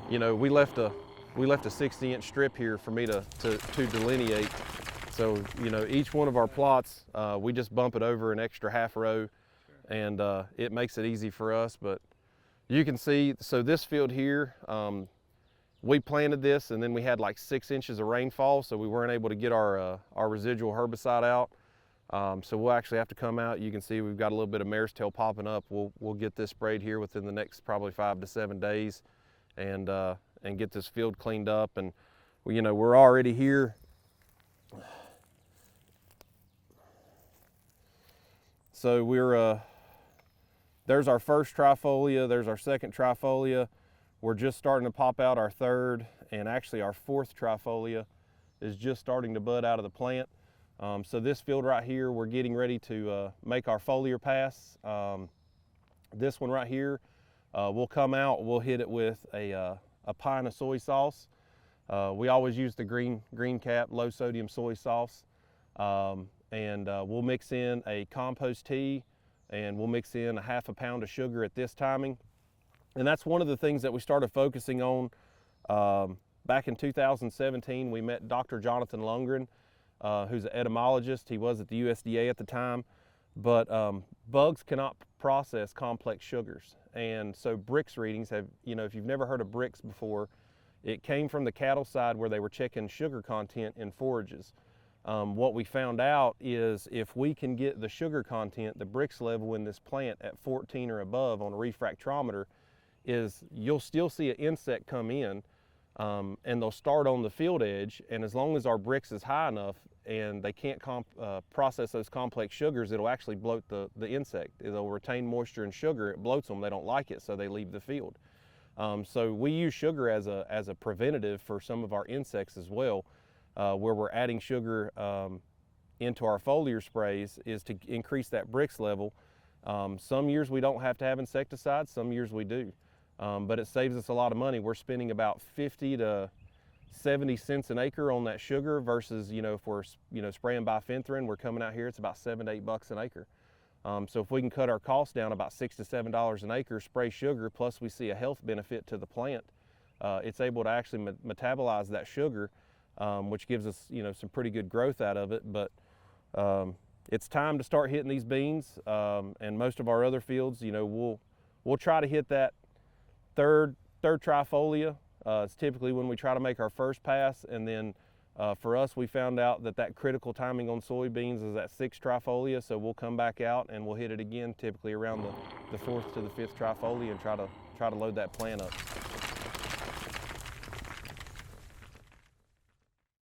you know, we left a 60-inch strip here for me to delineate. So, you know, each one of our plots, we just bump it over an extra half row, and it makes it easy for us. But you can see, so this field here, we planted this and then we had like 6 inches of rainfall, so we weren't able to get our residual herbicide out. So we'll actually have to come out. You can see we've got a little bit of mare's tail popping up. We'll get this sprayed here within the next probably 5 to 7 days, and get this field cleaned up. And you know, we're already here. So we're there's our first trifolia, there's our second trifolia. We're just starting to pop out our third, and actually our fourth trifolia is just starting to bud out of the plant. So this field right here, we're getting ready to make our foliar pass. This one right here, we'll come out, we'll hit it with a pint of soy sauce. We always use the green cap, low sodium soy sauce. And we'll mix in a compost tea, and we'll mix in a ½ pound of sugar at this timing. And that's one of the things that we started focusing on. Back in 2017, we met Dr. Jonathan Lundgren, who's an entomologist. He was at the USDA at the time. But bugs cannot process complex sugars. And so Brix readings have, you know, if you've never heard of Brix before, it came from the cattle side where they were checking sugar content in forages. What we found out is if we can get the sugar content, the Brix level in this plant at 14 or above on a refractometer, is you'll still see an insect come in, and they'll start on the field edge, and as long as our Brix is high enough and they can't process those complex sugars, it'll actually bloat the insect. It'll retain moisture and sugar, it bloats them, they don't like it, so they leave the field. So we use sugar as a preventative for some of our insects as well, where we're adding sugar into our foliar sprays is to increase that Brix level. Some years we don't have to have insecticides, some years we do. But it saves us a lot of money. We're spending about 50 to 70 cents an acre on that sugar versus, you know, if we're, you know, spraying bifenthrin, we're coming out here, it's about $7 to $8 an acre. So if we can cut our costs down about $6 to $7 an acre, spray sugar, plus we see a health benefit to the plant, it's able to actually metabolize that sugar, which gives us, you know, some pretty good growth out of it. But it's time to start hitting these beans, and most of our other fields, you know, we'll try to hit that third trifolia. It's typically when we try to make our first pass, and then for us, we found out that critical timing on soybeans is at 6th trifolia, so we'll come back out and we'll hit it again, typically around the 4th to the 5th trifolia, and try to load that plant up.